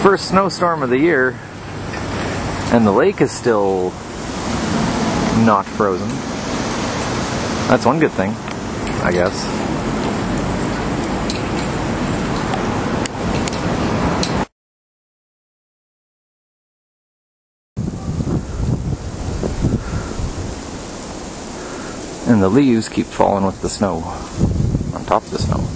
First snowstorm of the year, and the lake is still not frozen. That's one good thing, I guess. And the leaves keep falling with the snow, on top of the snow.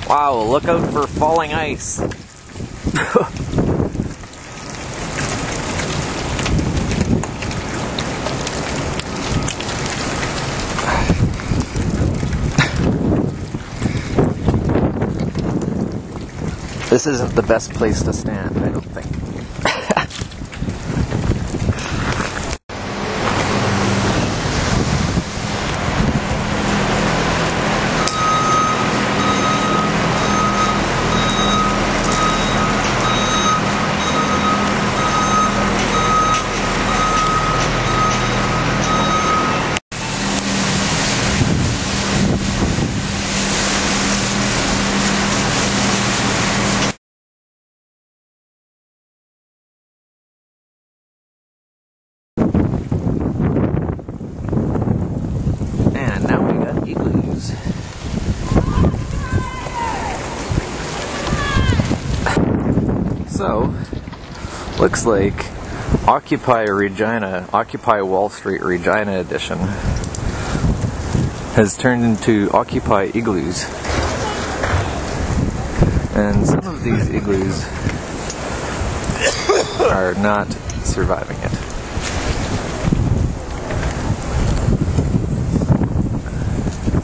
Wow, look out for falling ice. This isn't the best place to stand, I don't think. Igloos. So, looks like Occupy Regina, Occupy Wall Street Regina edition has turned into Occupy Igloos. And some of these igloos are not surviving it.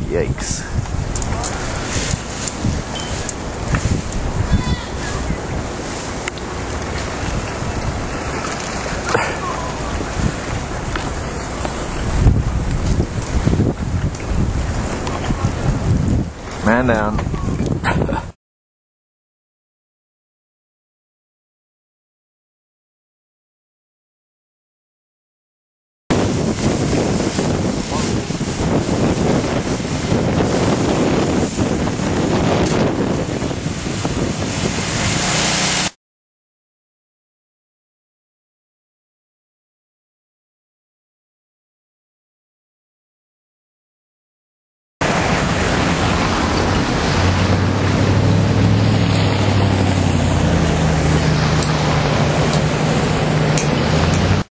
Yikes. Man down.